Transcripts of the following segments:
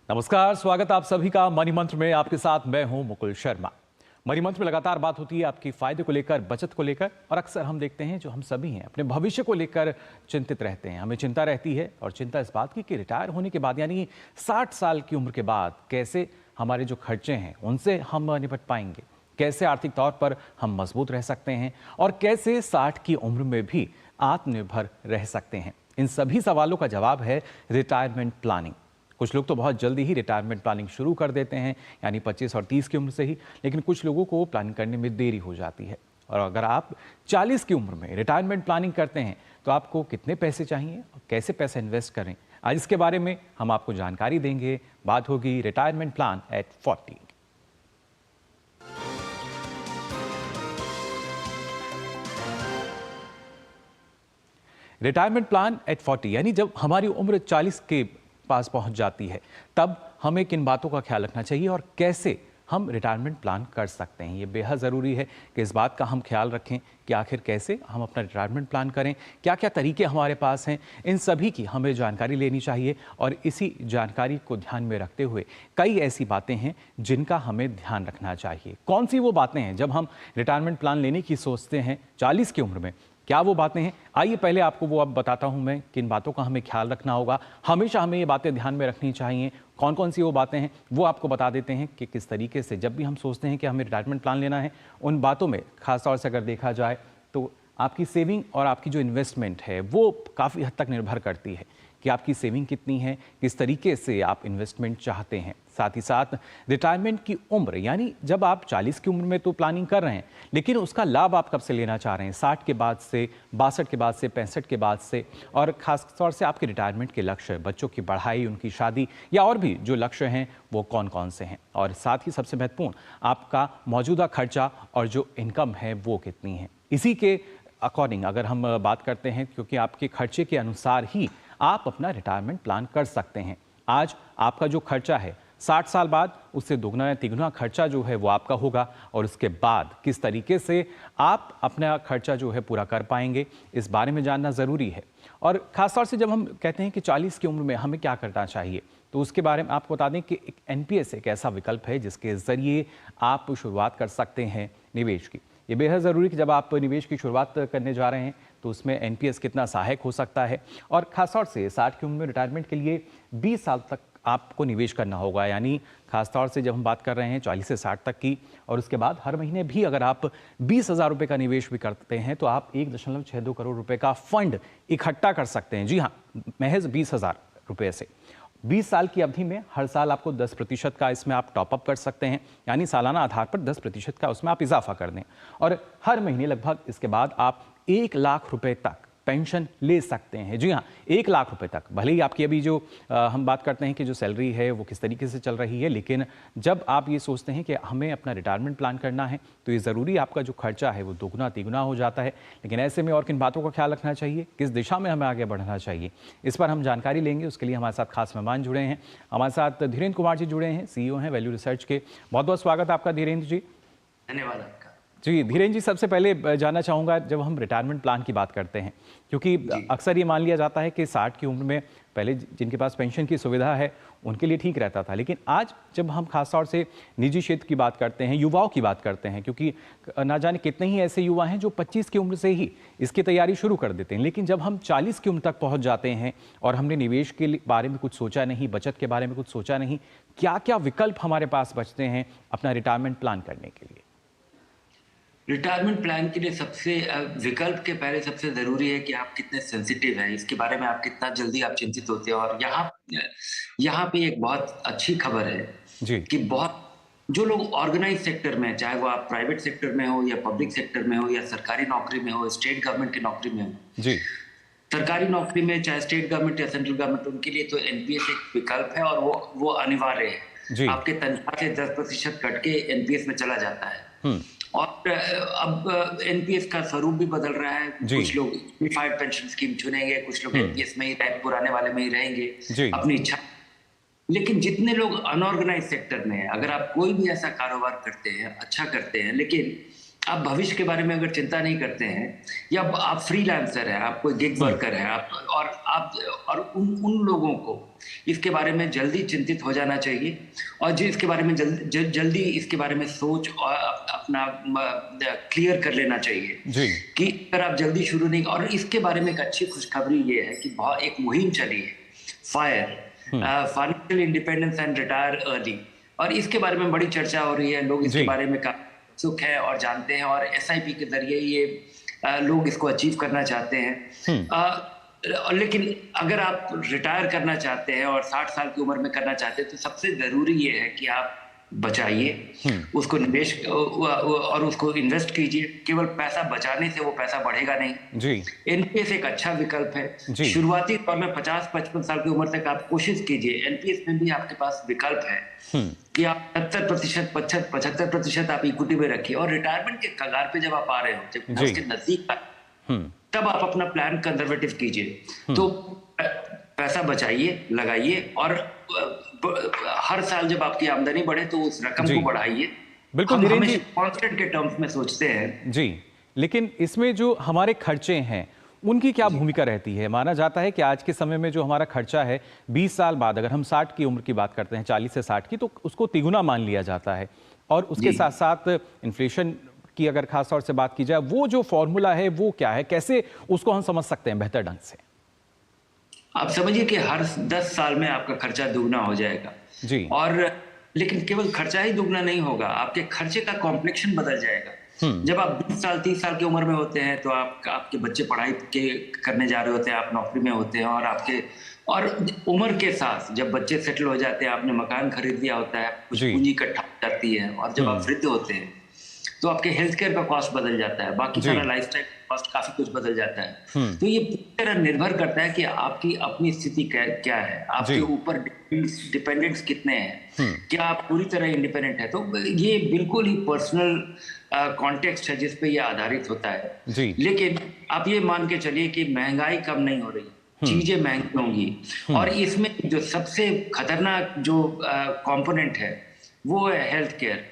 नमस्कार, स्वागत आप सभी का मनी मंत्र में। आपके साथ मैं हूं मुकुल शर्मा। मनी मंत्र में लगातार बात होती है आपकी फायदे को लेकर, बचत को लेकर, और अक्सर हम देखते हैं जो हम सभी हैं अपने भविष्य को लेकर चिंतित रहते हैं। हमें चिंता रहती है, और चिंता इस बात की कि रिटायर होने के बाद यानी 60 साल की उम्र के बाद कैसे हमारे जो खर्चे हैं उनसे हम निपट पाएंगे, कैसे आर्थिक तौर पर हम मजबूत रह सकते हैं, और कैसे 60 की उम्र में भी आत्मनिर्भर रह सकते हैं। इन सभी सवालों का जवाब है रिटायरमेंट प्लानिंग। कुछ लोग तो बहुत जल्दी ही रिटायरमेंट प्लानिंग शुरू कर देते हैं, यानी 25 और 30 की उम्र से ही, लेकिन कुछ लोगों को प्लानिंग करने में देरी हो जाती है। और अगर आप 40 की उम्र में रिटायरमेंट प्लानिंग करते हैं तो आपको कितने पैसे चाहिए और कैसे पैसे इन्वेस्ट करें, आज इसके बारे में हम आपको जानकारी देंगे। बात होगी retirement plan at 40। Retirement plan at 40 यानी जब हमारी उम्र 40 के पास पहुंच जाती है, तब हमें किन बातों का ख्याल रखना चाहिए और कैसे हम रिटायरमेंट प्लान कर सकते हैं। ये बेहद ज़रूरी है कि इस बात का हम ख्याल रखें कि आखिर कैसे हम अपना रिटायरमेंट प्लान करें, क्या क्या तरीके हमारे पास हैं, इन सभी की हमें जानकारी लेनी चाहिए। और इसी जानकारी को ध्यान में रखते हुए कई ऐसी बातें हैं जिनका हमें ध्यान रखना चाहिए। कौन सी वो बातें हैं जब हम रिटायरमेंट प्लान लेने की सोचते हैं 40 की उम्र में, क्या वो बातें हैं? आइए पहले आपको वो अब बताता हूं मैं किन बातों का हमें ख्याल रखना होगा। हमेशा हमें ये बातें ध्यान में रखनी चाहिए। कौन कौन सी वो बातें हैं वो आपको बता देते हैं कि किस तरीके से जब भी हम सोचते हैं कि हमें रिटायरमेंट प्लान लेना है, उन बातों में खासतौर से अगर देखा जाए तो आपकी सेविंग और आपकी जो इन्वेस्टमेंट है वो काफ़ी हद तक निर्भर करती है कि आपकी सेविंग कितनी है, किस तरीके से आप इन्वेस्टमेंट चाहते हैं। साथ ही साथ रिटायरमेंट की उम्र, यानी जब आप 40 की उम्र में तो प्लानिंग कर रहे हैं, लेकिन उसका लाभ आप कब से लेना चाह रहे हैं, 60 के बाद से, 62 के बाद से, 65 के बाद से, और खास तौर से आपके रिटायरमेंट के लक्ष्य, बच्चों की पढ़ाई, उनकी शादी, या और भी जो लक्ष्य हैं वो कौन कौन से हैं। और साथ ही सबसे महत्वपूर्ण, आपका मौजूदा खर्चा और जो इनकम है वो कितनी है। इसी के अकॉर्डिंग अगर हम बात करते हैं, क्योंकि आपके खर्चे के अनुसार ही आप अपना रिटायरमेंट प्लान कर सकते हैं। आज आपका जो खर्चा है 60 साल बाद उससे दोगुना या तिगुना खर्चा जो है वो आपका होगा, और उसके बाद किस तरीके से आप अपना खर्चा जो है पूरा कर पाएंगे, इस बारे में जानना ज़रूरी है। और ख़ासतौर से जब हम कहते हैं कि 40 की उम्र में हमें क्या करना चाहिए, तो उसके बारे में आपको बता दें कि एक एनपीएस एक ऐसा विकल्प है जिसके ज़रिए आप शुरुआत कर सकते हैं निवेश की। ये बेहद ज़रूरी है कि जब आप निवेश की शुरुआत करने जा रहे हैं तो उसमें एनपीएस कितना सहायक हो सकता है। और खासतौर से 60 की उम्र में रिटायरमेंट के लिए 20 साल तक आपको निवेश करना होगा, यानी खासतौर से जब हम बात कर रहे हैं 40 से 60 तक की, और उसके बाद हर महीने भी अगर आप 20,000 रुपये का निवेश भी करते हैं तो आप 1.62 करोड़ रुपए का फंड इकट्ठा कर सकते हैं। जी हाँ, महज 20,000 रुपये से 20 साल की अवधि में हर साल आपको 10% का इसमें आप टॉपअप कर सकते हैं, यानी सालाना आधार पर 10% का उसमें आप इजाफा कर दें, और हर महीने लगभग इसके बाद आप 1 लाख रुपए तक पेंशन ले सकते हैं। जी हाँ, 1 लाख रुपए तक। भले ही आपकी अभी जो हम बात करते हैं कि जो सैलरी है वो किस तरीके से चल रही है, लेकिन जब आप ये सोचते हैं कि हमें अपना रिटायरमेंट प्लान करना है तो ये ज़रूरी आपका जो खर्चा है वो दोगुना तिगुना हो जाता है। लेकिन ऐसे में और किन बातों का ख्याल रखना चाहिए, किस दिशा में हमें आगे बढ़ना चाहिए, इस पर हम जानकारी लेंगे। उसके लिए हमारे साथ खास मेहमान जुड़े हैं। हमारे साथ धीरेन्द्र कुमार जी जुड़े हैं, CEO हैं वैल्यू रिसर्च के। बहुत बहुत स्वागत है आपका धीरेन्द्र जी। धन्यवाद आपका। जी धीरेन्द्र जी, सबसे पहले जानना चाहूँगा, जब हम रिटायरमेंट प्लान की बात करते हैं, क्योंकि अक्सर ये मान लिया जाता है कि 60 की उम्र में पहले जिनके पास पेंशन की सुविधा है उनके लिए ठीक रहता था, लेकिन आज जब हम खासतौर से निजी क्षेत्र की बात करते हैं, युवाओं की बात करते हैं, क्योंकि ना जाने कितने ही ऐसे युवा हैं जो 25 की उम्र से ही इसकी तैयारी शुरू कर देते हैं, लेकिन जब हम 40 की उम्र तक पहुँच जाते हैं और हमने निवेश के बारे में कुछ सोचा नहीं, बचत के बारे में कुछ सोचा नहीं, क्या क्या विकल्प हमारे पास बचते हैं अपना रिटायरमेंट प्लान करने के लिए? रिटायरमेंट प्लान के लिए सबसे विकल्प के पहले सबसे जरूरी है कि आप कितने सेंसिटिव हैं, इसके बारे में आप कितना जल्दी आप चिंतित होते हैं। और यहाँ पे एक बहुत अच्छी खबर है जी। कि बहुत जो लोग ऑर्गेनाइज सेक्टर में, चाहे वो आप प्राइवेट सेक्टर में हो या पब्लिक सेक्टर में हो या सरकारी नौकरी में हो, स्टेट गवर्नमेंट की नौकरी में हो। जी। सरकारी नौकरी में चाहे स्टेट गवर्नमेंट या सेंट्रल गवर्नमेंट, उनके लिए तो एनपीएस एक विकल्प है और वो अनिवार्य है। आपके तनख्वाह से 10% कट के एनपीएस में चला जाता है। और अब एनपीएस का स्वरूप भी बदल रहा है। कुछ लोग यूनिफाइड पेंशन स्कीम चुनेंगे, कुछ लोग एनपीएस में ही पुराने वाले में ही रहेंगे, अपनी इच्छा। लेकिन जितने लोग अनऑर्गेनाइज सेक्टर में हैं, अगर आप कोई भी ऐसा कारोबार करते हैं, अच्छा करते हैं, लेकिन आप भविष्य के बारे में अगर चिंता नहीं करते हैं, या आप फ्रीलांसर हैं, आप कोई गिग वर्कर हैं, और उन लोगों को इसके बारे में जल्दी चिंतित हो जाना चाहिए, और जो इसके बारे में जल्दी इसके बारे में सोच और अपना क्लियर कर लेना चाहिए जी। कि अगर आप जल्दी शुरू नहीं। और इसके बारे में एक अच्छी खुशखबरी ये है कि बहुत एक मुहिम चली है, financial independence and retire early, और इसके बारे में बड़ी चर्चा हो रही है, लोग इसके बारे में उत्सुक है और जानते हैं, और SIP के जरिए ये लोग इसको अचीव करना चाहते हैं। लेकिन अगर आप रिटायर करना चाहते हैं और 60 साल की उम्र में करना चाहते हैं, तो सबसे जरूरी ये है कि आप बचाइए, उसको निवेश और उसको इन्वेस्ट कीजिए। केवल पैसा बचाने से वो पैसा बढ़ेगा नहीं जी। NPS एक अच्छा विकल्प है। शुरुआती तौर में 50-55 साल की उम्र तक आप कोशिश कीजिए। NPS में भी आपके पास विकल्प है कि आप 70%, 75% आप इक्विटी में रखिए, और रिटायरमेंट के कगार पे जब आप आ रहे हो, जब उसके नजदीक तब आप अपना प्लान कंजर्वेटिव कीजिए। तो पैसा बचाइए, लगाइए, और हर साल जब आपकी आमदनी बढ़े तो उस रकम को बढ़ाइए। बिल्कुल धीरेन्द्र जी, कांस्टेंट के टर्म्स में सोचते हैं जी, लेकिन इसमें जो हमारे खर्चे हैं उनकी क्या भूमिका रहती है? माना जाता है कि आज के समय में जो हमारा खर्चा है 20 साल बाद, अगर हम 60 की उम्र की बात करते हैं, 40 से 60 की, तो उसको तिगुना मान लिया जाता है। और उसके साथ साथ इन्फ्लेशन की अगर खास तौर से बात की जाए, वो जो फॉर्मूला है वो क्या है, कैसे उसको हम समझ सकते हैं बेहतर ढंग से? आप समझिए कि हर 10 साल में आपका खर्चा दुगना हो जाएगा जी। और लेकिन केवल खर्चा ही दुगना नहीं होगा, आपके खर्चे का कॉम्प्लेक्शन बदल जाएगा। जब आप 20 साल 30 साल की उम्र में होते हैं तो आपके बच्चे पढ़ाई करने जा रहे होते हैं, आप नौकरी में होते हैं, और उम्र के साथ जब बच्चे सेटल हो जाते हैं, आपने मकान खरीद लिया होता है, कुछ पूंजी इकट्ठा करती है, और जब आप वृद्ध होते हैं तो आपके हेल्थ केयर का कॉस्ट बदल जाता है, बाकी सारा लाइफस्टाइल कॉस्ट काफी कुछ बदल जाता है। तो ये पूरी तरह निर्भर करता है कि आपकी अपनी स्थिति क्या है, आपके ऊपर डिपेंडेंट्स कितने हैं, क्या आप पूरी तरह इंडिपेंडेंट है। तो ये बिल्कुल ही पर्सनल कॉन्टेक्स्ट है जिस पे ये आधारित होता है। लेकिन आप ये मान के चलिए कि महंगाई कम नहीं हो रही, चीजें महंगी होंगी, और इसमें जो सबसे खतरनाक जो कंपोनेंट है वो है हेल्थ केयर।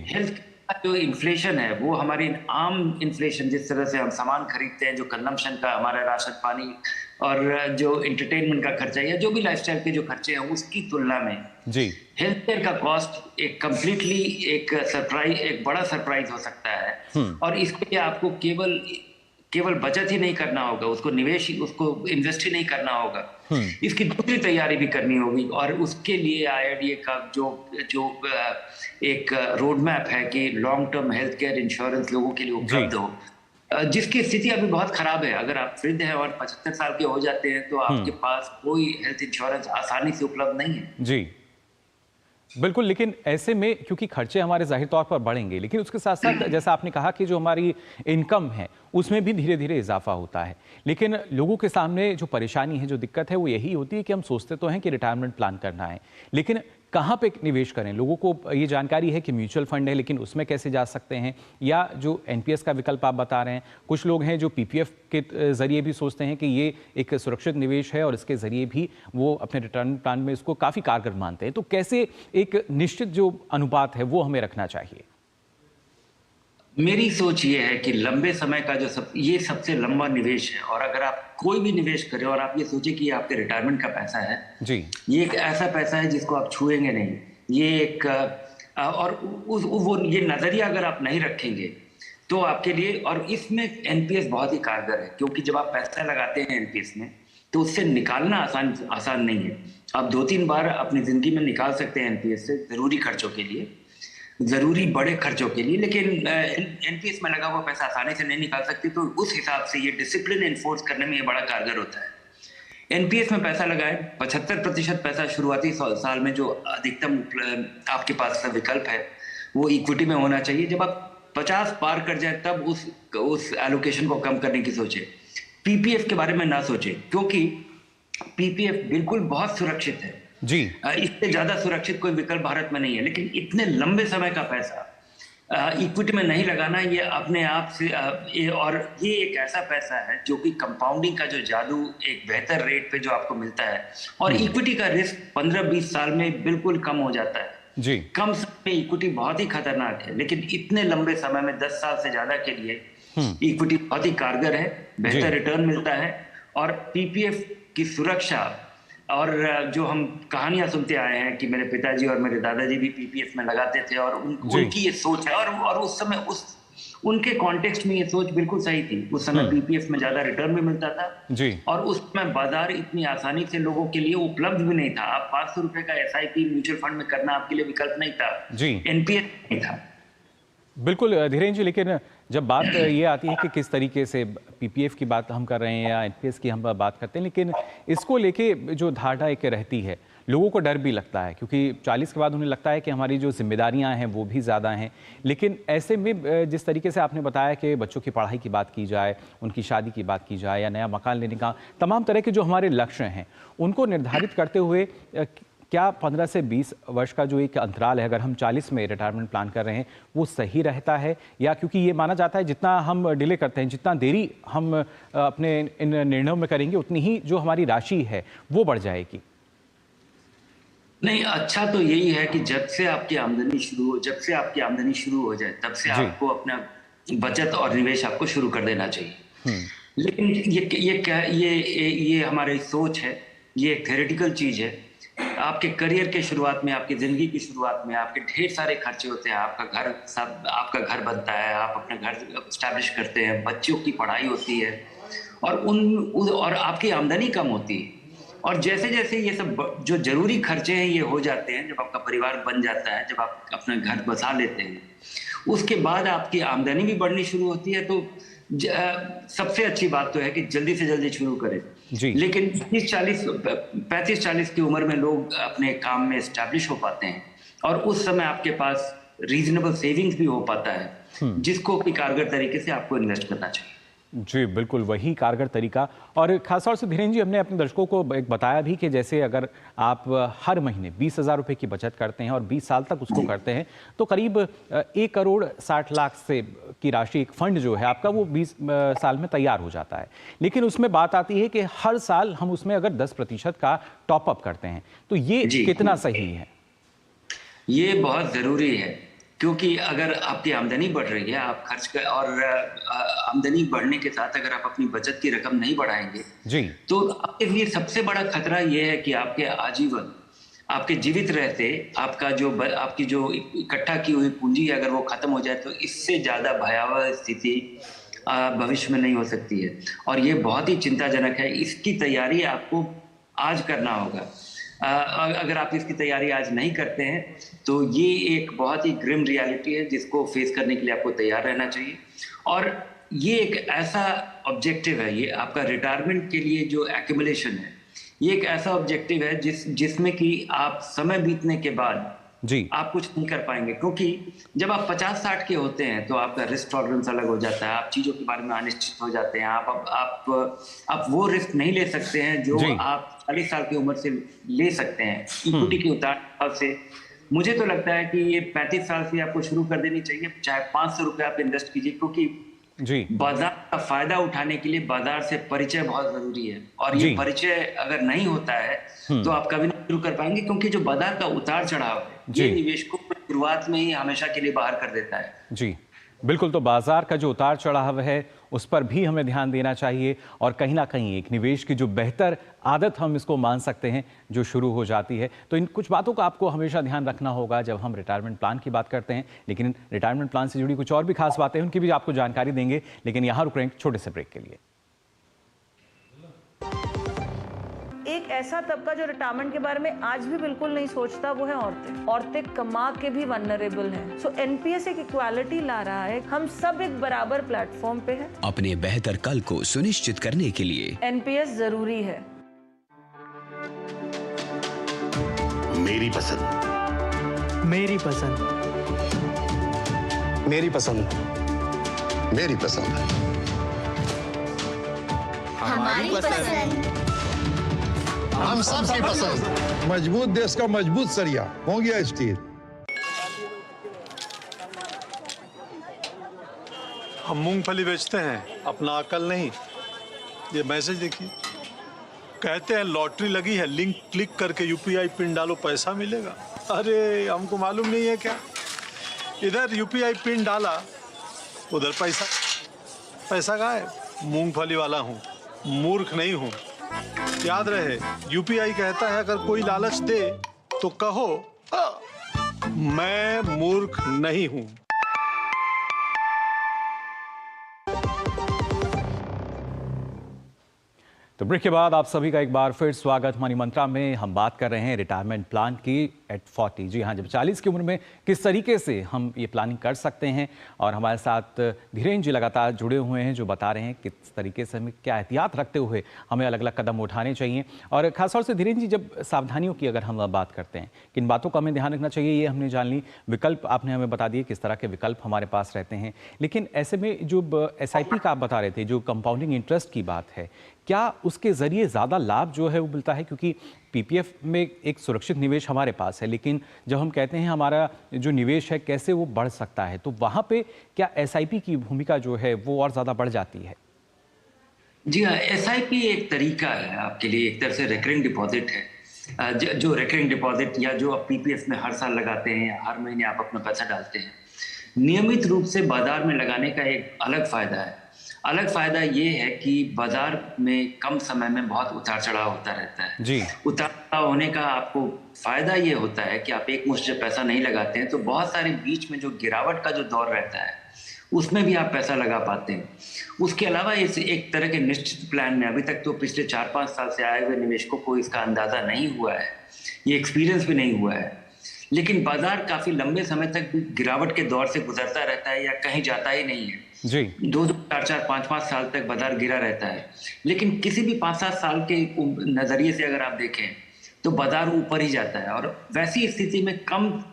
हेल्थ जो इन्फ्लेशन है वो हमारी आम इन्फ्लेशन, जिस तरह से हम सामान खरीदते हैं, जो कंजम्पशन का हमारा राशन पानी और जो एंटरटेनमेंट का खर्चा या जो भी लाइफस्टाइल के जो खर्चे हैं, उसकी तुलना में हेल्थ केयर का कॉस्ट एक कंप्लीटली एक बड़ा सरप्राइज हो सकता है। और इसके लिए आपको केवल बचत ही नहीं करना होगा, उसको इन्वेस्ट ही नहीं करना होगा, इसकी दूसरी तैयारी भी करनी होगी। और उसके लिए IRDA का जो एक रोड मैप है कि long term health care insurance लोगों के लिए उपलब्ध हो, जिसकी स्थिति अभी बहुत खराब है। अगर आप वृद्ध हैं और 75 साल के हो जाते हैं तो आपके पास कोई हेल्थ इंश्योरेंस आसानी से उपलब्ध नहीं है जी। बिल्कुल, लेकिन ऐसे में क्योंकि खर्चे हमारे जाहिर तौर पर बढ़ेंगे, लेकिन उसके साथ साथ जैसा आपने कहा कि जो हमारी इनकम है उसमें भी धीरे धीरे इजाफा होता है। लेकिन लोगों के सामने जो परेशानी है, जो दिक्कत है, वो यही होती है कि हम सोचते तो हैं कि रिटायरमेंट प्लान करना है, लेकिन कहाँ पे निवेश करें? लोगों को ये जानकारी है कि म्यूचुअल फंड है, लेकिन उसमें कैसे जा सकते हैं, या जो NPS का विकल्प आप बता रहे हैं, कुछ लोग हैं जो PPF के जरिए भी सोचते हैं कि ये एक सुरक्षित निवेश है और इसके जरिए भी वो अपने रिटायरमेंट प्लान में इसको काफ़ी कारगर मानते हैं। तो कैसे एक निश्चित जो अनुपात है वो हमें रखना चाहिए? मेरी सोच ये है कि लंबे समय का ये सबसे लंबा निवेश है, और अगर आप कोई भी निवेश करें और आप ये सोचे कि ये आपके रिटायरमेंट का पैसा है जी, ये एक ऐसा पैसा है जिसको आप छुएंगे नहीं, ये एक और ये नजरिया अगर आप नहीं रखेंगे तो आपके लिए, और इसमें NPS बहुत ही कारगर है, क्योंकि जब आप पैसा लगाते हैं NPS में तो उससे निकालना आसान नहीं है। आप 2-3 बार अपनी जिंदगी में निकाल सकते हैं NPS से, जरूरी खर्चों के लिए, जरूरी बड़े खर्चों के लिए, लेकिन NPS में लगा हुआ पैसा आसानी से नहीं निकाल सकते। तो उस हिसाब से ये डिसिप्लिन एनफोर्स करने में ये बड़ा कारगर होता है। NPS में पैसा लगाएं, 75% पैसा शुरुआती साल में जो अधिकतम आपके पास विकल्प है वो इक्विटी में होना चाहिए। जब आप 50 पार कर जाए तब उस एलोकेशन को कम करने की सोचे। PPF के बारे में ना सोचे, क्योंकि PPF बिल्कुल बहुत सुरक्षित है जी, इससे ज्यादा सुरक्षित कोई विकल्प भारत में नहीं है। लेकिन इतने लंबे समय का पैसा इक्विटी में नहीं लगाना, ये अपने आप से और ये एक ऐसा पैसा है जो कि कंपाउंडिंग का जो जादू एक बेहतर रेट पे जो आपको मिलता है, और इक्विटी का रिस्क 15-20 साल में बिल्कुल कम हो जाता है। जी। कम समय में इक्विटी बहुत ही खतरनाक है, लेकिन इतने लंबे समय में 10 साल से ज्यादा के लिए इक्विटी बहुत ही कारगर है, बेहतर रिटर्न मिलता है। और पीपीएफ की सुरक्षा, और जो हम कहानियां सुनते आए हैं कि मेरे पिताजी और मेरे दादाजी भी पीपीएफ में लगाते थे, और उनकी ये सोच है, और उस समय उनके कॉन्टेक्स्ट में ये सोच बिल्कुल सही थी। उस समय पीपीएफ में ज्यादा रिटर्न भी मिलता था जी। और उस समय बाजार इतनी आसानी से लोगों के लिए उपलब्ध भी नहीं था। आप 500 रुपए का एसआईपी म्यूचुअल फंड में करना आपके लिए विकल्प नहीं था जी। एनपीएस नहीं था। बिल्कुल धीरेन्द्र जी, लेकिन जब बात ये आती है कि किस तरीके से पीपीएफ की बात हम कर रहे हैं या एनपीएस की हम बात करते हैं, लेकिन इसको लेके जो धारणा एक रहती है, लोगों को डर भी लगता है, क्योंकि 40 के बाद उन्हें लगता है कि हमारी जो जिम्मेदारियां हैं वो भी ज़्यादा हैं। लेकिन ऐसे में जिस तरीके से आपने बताया कि बच्चों की पढ़ाई की बात की जाए, उनकी शादी की बात की जाए या नया मकान लेने का, तमाम तरह के जो हमारे लक्ष्य हैं उनको निर्धारित करते हुए क्या 15 से 20 वर्ष का जो एक अंतराल है, अगर हम 40 में रिटायरमेंट प्लान कर रहे हैं, वो सही रहता है? या क्योंकि ये माना जाता है जितना हम डिले करते हैं, जितना देरी हम अपने इन निर्णयों में करेंगे, उतनी ही जो हमारी राशि है वो बढ़ जाएगी। नहीं, अच्छा तो यही है कि जब से आपकी आमदनी शुरू हो जाए तब से आपको अपना बचत और निवेश आपको शुरू कर देना चाहिए। लेकिन ये हमारी सोच है, ये एक थ्योरेटिकल चीज है। आपके करियर के शुरुआत में, आपकी जिंदगी की शुरुआत में आपके ढेर सारे खर्चे होते हैं। आपका घर बनता है, आप अपना घर स्टैब्लिश करते हैं, बच्चों की पढ़ाई होती है, और आपकी आमदनी कम होती है। और जैसे जैसे ये सब जो जरूरी खर्चे हैं ये हो जाते हैं, जब आपका परिवार बन जाता है, जब आप अपना घर बसा लेते हैं, उसके बाद आपकी आमदनी भी बढ़नी शुरू होती है। तो सबसे अच्छी बात तो है कि जल्दी से जल्दी शुरू करें। लेकिन 35-40 की उम्र में लोग अपने काम में एस्टैब्लिश हो पाते हैं, और उस समय आपके पास रीजनेबल सेविंग्स भी हो पाता है, जिसको कि कारगर तरीके से आपको इन्वेस्ट करना चाहिए। जी बिल्कुल, वही कारगर तरीका। और खासतौर से धीरेन्द्र जी, हमने अपने दर्शकों को एक बताया भी कि जैसे अगर आप हर महीने 20,000 रुपये की बचत करते हैं और 20 साल तक उसको करते हैं, तो करीब 1,60,00,000 से की राशि, एक फंड जो है आपका, वो 20 साल में तैयार हो जाता है। लेकिन उसमें बात आती है कि हर साल हम उसमें अगर 10% का टॉपअप करते हैं, तो ये कितना सही है? ये बहुत ज़रूरी है, क्योंकि अगर आपकी आमदनी बढ़ रही है, आप खर्च कर, और आमदनी बढ़ने के साथ अगर आप अपनी बचत की रकम नहीं बढ़ाएंगे जी, तो आपके लिए सबसे बड़ा खतरा ये है कि आपके आजीवन, आपके जीवित रहते आपकी जो इकट्ठा की हुई पूंजी है, अगर वो खत्म हो जाए, तो इससे ज्यादा भयावह स्थिति भविष्य में नहीं हो सकती है। और ये बहुत ही चिंताजनक है। इसकी तैयारी आपको आज करना होगा। अगर आप इसकी तैयारी आज नहीं करते हैं तो ये एक बहुत ही ग्रिम रियलिटी है, जिसको फेस करने के लिए आपको तैयार रहना चाहिए। और ये एक ऐसा ऑब्जेक्टिव है, ये आपका रिटायरमेंट के लिए जो एक्यूमुलेशन है, ये एक ऐसा ऑब्जेक्टिव है जिसमें कि आप समय बीतने के बाद जी आप कुछ नहीं कर पाएंगे, क्योंकि जब आप 50-60 के होते हैं तो आपका रिस्क टॉलरेंस अलग हो जाता है, आप चीजों के बारे में अनिश्चित हो जाते हैं, आप वो रिस्क नहीं ले सकते हैं जो आप 40 साल की उम्र से ले सकते हैं इक्विटी के उतार से। मुझे तो लगता है कि ये 35 साल से आपको शुरू कर देनी चाहिए, चाहे 500 रुपए आप इन्वेस्ट कीजिए, क्योंकि जी बाजार का फायदा उठाने के लिए बाजार से परिचय बहुत जरूरी है। और ये परिचय अगर नहीं होता है तो आप कभी नहीं शुरू कर पाएंगे, क्योंकि जो बाजार का उतार चढ़ाव है ये निवेशकों को शुरुआत में ही हमेशा के लिए बाहर कर देता है। जी बिल्कुल, तो बाजार का जो उतार चढ़ाव है उस पर भी हमें ध्यान देना चाहिए, और कहीं ना कहीं एक निवेश की जो बेहतर आदत हम इसको मान सकते हैं जो शुरू हो जाती है। तो इन कुछ बातों का आपको हमेशा ध्यान रखना होगा जब हम रिटायरमेंट प्लान की बात करते हैं। लेकिन रिटायरमेंट प्लान से जुड़ी कुछ और भी खास बातें हैं, उनकी भी आपको जानकारी देंगे, लेकिन यहाँ रुक रहे हैं छोटे से ब्रेक के लिए। एक ऐसा तबका जो रिटायरमेंट के बारे में आज भी बिल्कुल नहीं सोचता, वो है औरतें। औरतें कमा के भी वल्नरेबल हैं। सो एनपीएस एक इक्वालिटी ला रहा है, हम सब एक बराबर प्लेटफॉर्म पे हैं। अपने बेहतर कल को सुनिश्चित करने के लिए एनपीएस जरूरी है। मेरी पसंद, मेरी पसंद, मेरी पसंद, मेरी पसंद, हमारी पसंद, हम सबकी पसंद। मजबूत देश का मजबूत सरिया हो गया स्टील। हम मूंगफली बेचते हैं, अपना अकल नहीं। ये मैसेज देखिए, कहते हैं लॉटरी लगी है, लिंक क्लिक करके यूपीआई पिन डालो पैसा मिलेगा। अरे हमको मालूम नहीं है क्या, इधर यूपीआई पिन डाला उधर पैसा गायब। मूंगफली वाला हूँ, मूर्ख नहीं हूँ। याद रहे, यूपीआई कहता है अगर कोई लालच दे तो कहो मैं मूर्ख नहीं हूँ। तो ब्रेक के बाद आप सभी का एक बार फिर स्वागत। मनी मंत्रा में हम बात कर रहे हैं रिटायरमेंट प्लान की एट 40। जी हाँ, जब 40 की उम्र में किस तरीके से हम ये प्लानिंग कर सकते हैं, और हमारे साथ धीरेन्द्र जी लगातार जुड़े हुए हैं जो बता रहे हैं किस तरीके से हमें क्या एहतियात रखते हुए हमें अलग अलग कदम उठाने चाहिए। और खासतौर से धीरेन्द्र जी, जब सावधानियों की अगर हम बात करते हैं, किन बातों का हमें ध्यान रखना चाहिए, ये हमने जान ली। विकल्प आपने हमें बता दिए किस तरह के विकल्प हमारे पास रहते हैं, लेकिन ऐसे में जो SIP का आप बता रहे थे, जो कंपाउंडिंग इंटरेस्ट की बात है, क्या उसके ज़रिए ज़्यादा लाभ जो है वो मिलता है? क्योंकि PPF में एक सुरक्षित निवेश हमारे पास है, लेकिन जब हम कहते हैं हमारा जो निवेश है कैसे वो बढ़ सकता है, तो वहाँ पे क्या SIP की भूमिका जो है वो और ज़्यादा बढ़ जाती है? जी हाँ, SIP एक तरीका है आपके लिए, एक तरह से रिकरिंग डिपॉजिट है। जो रिकरिंग डिपॉजिट या जो आप PPF में हर साल लगाते हैं या हर महीने आप अपना पैसा डालते हैं, नियमित रूप से बाजार में लगाने का एक अलग फायदा है। अलग फायदा ये है कि बाजार में कम समय में बहुत उतार चढ़ाव होता रहता है। जी। उतार चढ़ाव होने का आपको फायदा ये होता है कि आप एक मुश्त जब पैसा नहीं लगाते हैं तो बहुत सारे बीच में जो गिरावट का जो दौर रहता है उसमें भी आप पैसा लगा पाते हैं। उसके अलावा इस एक तरह के निश्चित प्लान में अभी तक तो पिछले 4-5 साल से आए हुए निवेशकों को इसका अंदाजा नहीं हुआ है, ये एक्सपीरियंस भी नहीं हुआ है, लेकिन बाजार काफी लंबे समय तक गिरावट के दौर से गुजरता रहता है या कहीं जाता ही नहीं है। जी। 2-2, 4-4, 5-5 साल तक बाजार गिरा रहता है, लेकिन किसी भी 5-7 साल के नजरिए से अगर आप देखें तो बाजार ऊपर ही जाता है। और वैसी स्थिति में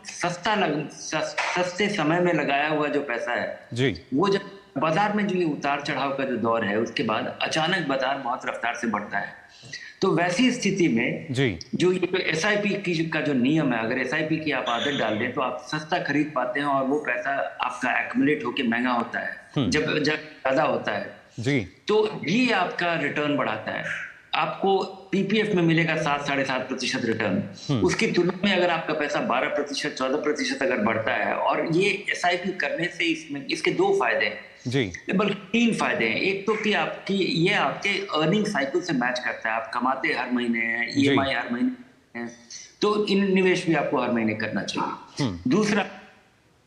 सस्ते समय में लगाया हुआ जो पैसा है जी, वो जब बाजार में जो ये उतार चढ़ाव का जो दौर है उसके बाद अचानक बाजार बहुत रफ्तार से बढ़ता है, तो वैसी स्थिति में जी, जो ये SIP की का जो नियम है, अगर SIP की आप आदत डाल दें तो आप सस्ता खरीद पाते हैं और वो पैसा आपका एक्युमुलेट होके महंगा होता है जब ज्यादा होता है जी, तो ये आपका रिटर्न बढ़ाता है। आपको PPF में मिलेगा 7-7.5% रिटर्न, उसकी तुलना में अगर आपका पैसा 12%, 14% अगर बढ़ता है, और ये SIP करने से इसमें इसके 2 फायदे हैं जी, बल्कि 3 फायदे हैं। एक तो कि ये आपके अर्निंग साइकिल से मैच करता है, आप कमाते हर महीने हैं, EMI हर महीने हैं, तो इन निवेश भी आपको हर महीने करना चाहिए। दूसरा,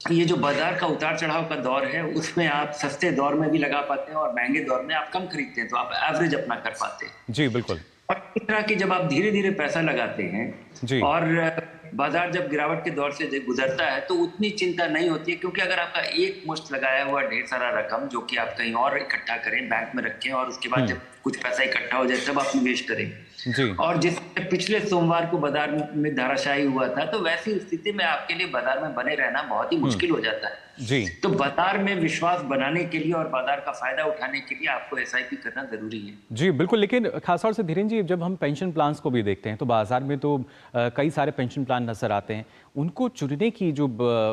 ये जो बाजार का उतार चढ़ाव का दौर है उसमें आप सस्ते दौर में भी लगा पाते हैं और महंगे दौर में आप कम खरीदते हैं, तो आप एवरेज अपना कर पाते हैं। जी बिल्कुल। और इस तरह की जब आप धीरे धीरे पैसा लगाते हैं जी, और बाजार जब गिरावट के दौर से गुजरता है तो उतनी चिंता नहीं होती है, क्योंकि अगर आपका एक मुश्त लगाया हुआ ढेर सारा रकम जो कि आप कहीं और इकट्ठा करें, बैंक में रखें, और उसके बाद जब कुछ पैसा इकट्ठा हो जाए तब आप निवेश करें जी, और जिस पिछले सोमवार को बाजार में धाराशाही हुआ था, तो वैसी स्थिति में आपके लिए बाजार में बने रहना बहुत ही मुश्किल हो जाता है जी। तो बाजार में विश्वास बनाने के लिए और बाजार का फायदा उठाने के लिए आपको SIP करना जरूरी है जी बिल्कुल। लेकिन खासतौर से धीरेन्द्र जी, जब हम पेंशन प्लान्स को भी देखते हैं तो बाजार में तो कई सारे पेंशन प्लान नजर आते हैं, उनको चुनने की जो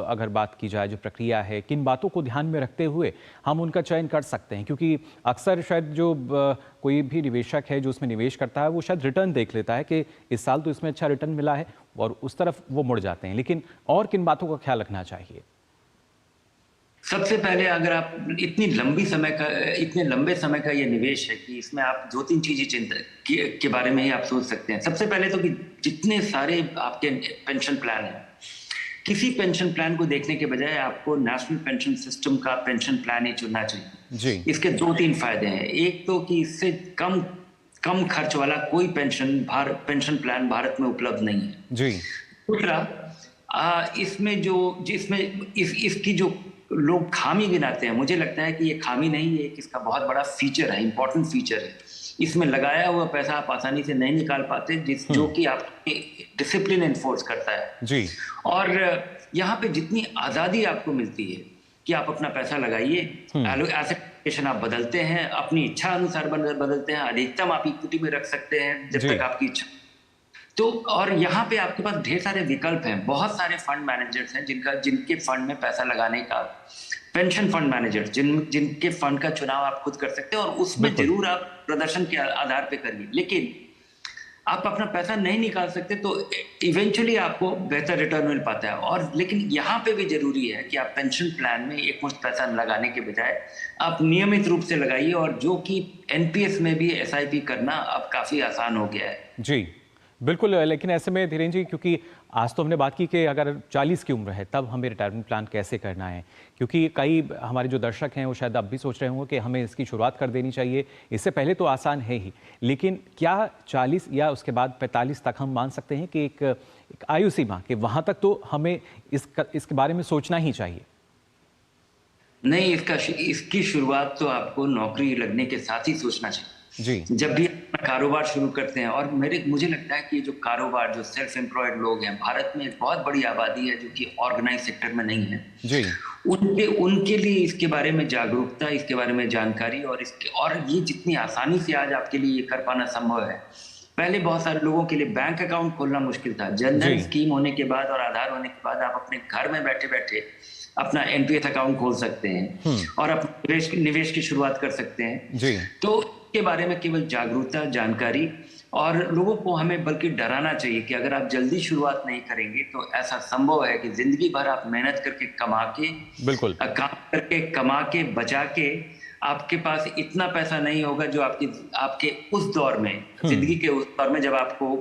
अगर बात की जाए जो प्रक्रिया है, किन बातों को ध्यान में रखते हुए हम उनका चयन कर सकते हैं? क्योंकि अक्सर शायद जो कोई भी निवेशक है जो उसमें निवेश करता है वो शायद रिटर्न देख लेता है कि इस साल तो इसमें अच्छा रिटर्न मिला है और उस तरफ वो मुड़ जाते हैं, लेकिन और किन बातों का ख्याल रखना चाहिए? सबसे पहले, अगर आप इतने लंबे समय का ये निवेश है कि इसमें आप 2-3 चीजें चिंता के बारे में ही आप सोच सकते हैं। सबसे पहले तो कि जितने सारे आपके पेंशन प्लान हैं, किसी पेंशन प्लान को देखने के बजाय आपको नेशनल पेंशन सिस्टम का पेंशन प्लान ही चुनना चाहिए जी। इसके 2-3 फायदे हैं। एक तो कि इससे कम खर्च वाला कोई पेंशन प्लान भारत में उपलब्ध नहीं है जी। दूसरा, इसकी जो लोग खामी गिनाते हैं, मुझे लगता है कि ये खामी नहीं है, इसका बहुत बड़ा फीचर है, इंपॉर्टेंट फीचर है। इसमें लगाया हुआ पैसा आप आसानी से नहीं निकाल पाते, जो कि आपकी डिसिप्लिन एनफोर्स करता है जी। और यहाँ पे जितनी आज़ादी आपको मिलती है कि आप अपना पैसा लगाइए, एसेट एलोकेशन आप बदलते हैं, अपनी इच्छा अनुसार बदलते हैं, अधिकतम आप इक्विटी में रख सकते हैं जब तक आपकी इच्छा। तो और यहाँ पे आपके पास ढेर सारे विकल्प हैं, बहुत सारे फंड मैनेजर्स हैं जिनके फंड में पैसा लगाने का, पेंशन फंड मैनेजर जिनके फंड का चुनाव आप खुद कर सकते हैं, और उसमें जरूर आप प्रदर्शन के आधार पे करिए। लेकिन आप अपना पैसा नहीं निकाल सकते तो इवेंचुअली आपको बेहतर रिटर्न मिल पाता है। और लेकिन यहाँ पे भी जरूरी है कि आप पेंशन प्लान में एक मुश्त पैसा लगाने के बजाय आप नियमित रूप से लगाइए, और जो कि एनपीएस में भी एसआईपी करना अब काफी आसान हो गया है। जी बिल्कुल, लेकिन ऐसे में धीरेन्द्र जी, क्योंकि आज तो हमने बात की कि अगर 40 की उम्र है तब हमें रिटायरमेंट प्लान कैसे करना है, क्योंकि कई हमारे जो दर्शक हैं वो शायद अब भी सोच रहे होंगे कि हमें इसकी शुरुआत कर देनी चाहिए, इससे पहले तो आसान है ही, लेकिन क्या 40 या उसके बाद 45 तक हम मान सकते हैं कि एक आयु सीमा कि वहाँ तक तो हमें इसके बारे में सोचना ही चाहिए? नहीं, इसकी शुरुआत तो आपको नौकरी लगने के साथ ही सोचना चाहिए जी। जब भी अपना कारोबार शुरू करते हैं। और मुझे लगता है कि जो कारोबार, जो सेल्फ एम्प्लॉयड लोग हैं, भारत में एक बहुत बड़ी आबादी है जो कि ऑर्गेनाइज सेक्टर में नहीं है जी। उनके लिए इसके बारे में जागरूकता, इसके बारे में जानकारी, और ये जितनी आसानी से आज आपके लिए ये कर पाना संभव है। पहले बहुत सारे लोगों के लिए बैंक अकाउंट खोलना मुश्किल था। जनधन स्कीम होने के बाद और आधार होने के बाद आप अपने घर में बैठे बैठे अपना एनपीएस अकाउंट खोल सकते हैं और अपने निवेश की शुरुआत कर सकते हैं जी। तो के बारे में केवल जागरूकता, जानकारी, और लोगों को हमें बल्कि डराना चाहिए कि अगर आप जल्दी शुरुआत नहीं करेंगे तो ऐसा संभव है कि जिंदगी भर आप मेहनत करके कमा के, बिल्कुल काम करके, कमा के, बचा के, आपके पास इतना पैसा नहीं होगा जो आपके उस दौर में, जिंदगी के उस दौर में जब आपको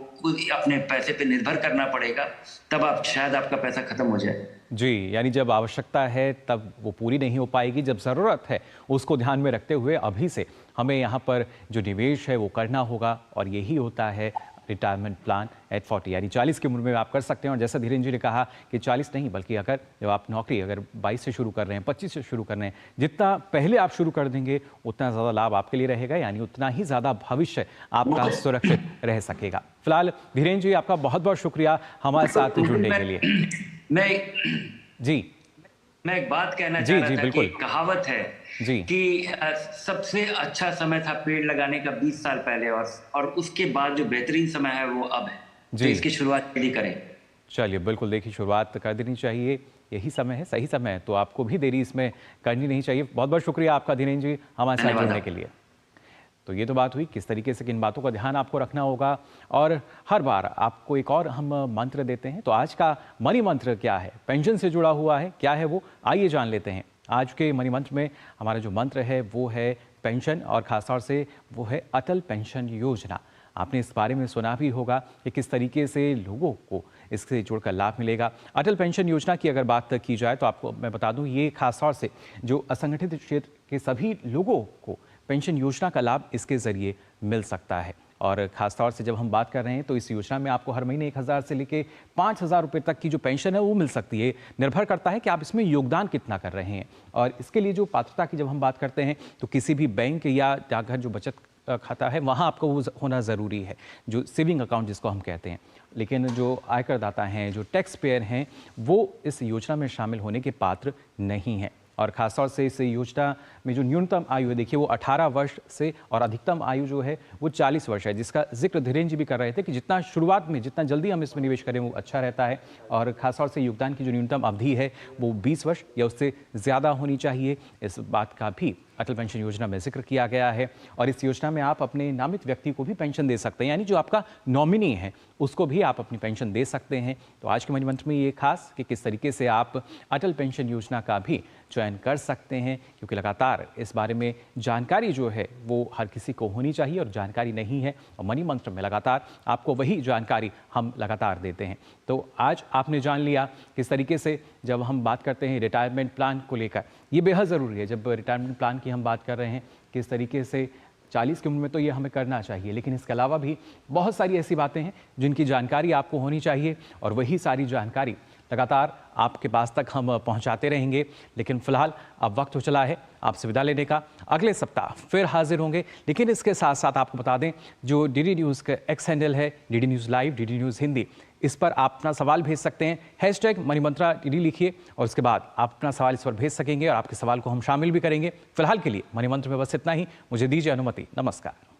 अपने पैसे पे निर्भर करना पड़ेगा, तब आप शायद आपका पैसा खत्म हो जाए। जी, यानी जब आवश्यकता है तब वो पूरी नहीं हो पाएगी, जब ज़रूरत है उसको ध्यान में रखते हुए अभी से हमें यहाँ पर जो निवेश है वो करना होगा, और यही होता है रिटायरमेंट प्लान एट 40, यानी 40 की उम्र में आप कर सकते हैं। और जैसा धीरेन्द्र जी ने कहा कि 40 नहीं, बल्कि अगर जब आप नौकरी अगर 22 से शुरू कर रहे हैं, 25 से शुरू कर रहे हैं, जितना पहले आप शुरू कर देंगे उतना ज़्यादा लाभ आपके लिए रहेगा, यानी उतना ही ज़्यादा भविष्य आपका सुरक्षित रह सकेगा। फिलहाल धीरेन्द्र जी, आपका बहुत बहुत शुक्रिया हमारे साथ जुड़ने के लिए। मैं एक बात कहना चाह रहा था कि एक कहावत है कि सबसे अच्छा समय था पेड़ लगाने का 20 साल पहले, और उसके बाद जो बेहतरीन समय है वो अब है। तो इसकी शुरुआत जल्दी करें। चलिए, बिल्कुल, देखिए शुरुआत कर देनी चाहिए, यही समय है, सही समय है, तो आपको भी देरी इसमें करनी नहीं चाहिए। बहुत बहुत शुक्रिया आपका धीरेन्द्र जी हमारे साथ जुड़ने के लिए। तो ये तो बात हुई किस तरीके से किन बातों का ध्यान आपको रखना होगा, और हर बार आपको एक और हम मंत्र देते हैं। तो आज का मनी मंत्र क्या है, पेंशन से जुड़ा हुआ है, क्या है वो, आइए जान लेते हैं। आज के मनी मंत्र में हमारा जो मंत्र है वो है पेंशन, और खासतौर से वो है अटल पेंशन योजना। आपने इस बारे में सुना भी होगा कि किस तरीके से लोगों को इससे जुड़कर लाभ मिलेगा। अटल पेंशन योजना की अगर बात की जाए तो आपको मैं बता दूं, ये खासतौर से जो असंगठित क्षेत्र के सभी लोगों को पेंशन योजना का लाभ इसके ज़रिए मिल सकता है। और ख़ासतौर से जब हम बात कर रहे हैं तो इस योजना में आपको हर महीने 1,000 से लेकर 5,000 रुपये तक की जो पेंशन है वो मिल सकती है। निर्भर करता है कि आप इसमें योगदान कितना कर रहे हैं। और इसके लिए जो पात्रता की जब हम बात करते हैं तो किसी भी बैंक या डाकघर जो बचत खाता है वहाँ आपको वो होना ज़रूरी है, जो सेविंग अकाउंट जिसको हम कहते हैं। लेकिन जो आयकरदाता हैं, जो टैक्स पेयर हैं, वो इस योजना में शामिल होने के पात्र नहीं हैं। और ख़ासतौर से इस योजना में जो न्यूनतम आयु है, देखिए वो 18 वर्ष से, और अधिकतम आयु जो है वो 40 वर्ष है, जिसका जिक्र धीरेन्द्र जी भी कर रहे थे कि जितना शुरुआत में जितना जल्दी हम इसमें निवेश करें वो अच्छा रहता है। और ख़ासतौर से योगदान की जो न्यूनतम अवधि है वो 20 वर्ष या उससे ज़्यादा होनी चाहिए। इस बात का भी अटल पेंशन योजना में जिक्र किया गया है। और इस योजना में आप अपने नामित व्यक्ति को भी पेंशन दे सकते हैं, यानी जो आपका नॉमिनी है उसको भी आप अपनी पेंशन दे सकते हैं। तो आज के मनी मंत्र में ये खास कि किस तरीके से आप अटल पेंशन योजना का भी चयन कर सकते हैं, क्योंकि लगातार इस बारे में जानकारी जो है वो हर किसी को होनी चाहिए और जानकारी नहीं है। और मनी मंत्र में लगातार आपको वही जानकारी हम लगातार देते हैं। तो आज आपने जान लिया किस तरीके से जब हम बात करते हैं रिटायरमेंट प्लान को लेकर, ये बेहद ज़रूरी है। जब रिटायरमेंट प्लान की हम बात कर रहे हैं किस तरीके से 40 की उम्र में तो ये हमें करना चाहिए, लेकिन इसके अलावा भी बहुत सारी ऐसी बातें हैं जिनकी जानकारी आपको होनी चाहिए, और वही सारी जानकारी लगातार आपके पास तक हम पहुंचाते रहेंगे। लेकिन फिलहाल अब वक्त हो चला है आपसे विदा लेने का। अगले सप्ताह फिर हाजिर होंगे, लेकिन इसके साथ साथ आपको बता दें जो डीडी न्यूज़ का एक्स हैंडल है DD news live, DD news Hindi, इस पर आप अपना सवाल भेज सकते हैं। हैशटैग मनी मंत्रा डीडी लिखिए और उसके बाद आप अपना सवाल इस पर भेज सकेंगे और आपके सवाल को हम शामिल भी करेंगे। फिलहाल के लिए मनी मंत्र में बस इतना ही। मुझे दीजिए अनुमति। नमस्कार।